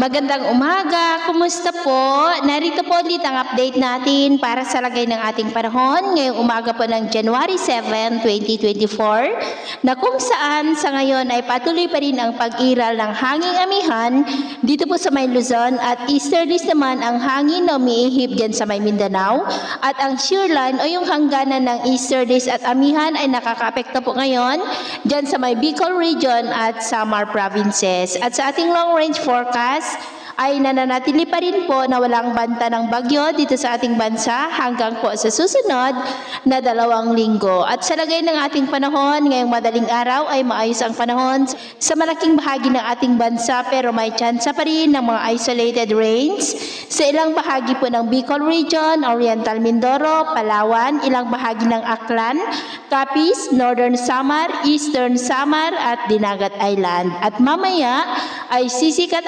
Magandang umaga, kumusta po? Narito po ulit ang update natin para sa lagay ng ating panahon ngayong umaga po ng January 7, 2024 na kung saan sa ngayon ay patuloy pa rin ang pag-iral ng hanging amihan dito po sa may Luzon at easterlies naman ang hangin na umiihip dyan sa may Mindanao at ang shearline o yung hangganan ng easterlies at amihan ay nakakaapekto po ngayon dyan sa may Bicol region at Samar provinces. At sa ating long range forecast ay nananatili pa rin po na walang banta ng bagyo dito sa ating bansa hanggang po sa susunod na 2 linggo. At sa lagay ng ating panahon, ngayong madaling araw ay maayos ang panahon sa malaking bahagi ng ating bansa pero may tsansa pa rin ng mga isolated rains sa ilang bahagi po ng Bicol Region, Oriental Mindoro, Palawan, ilang bahagi ng Aklan, Capiz, Northern Samar, Eastern Samar at Dinagat Island. At mamaya ay sisikat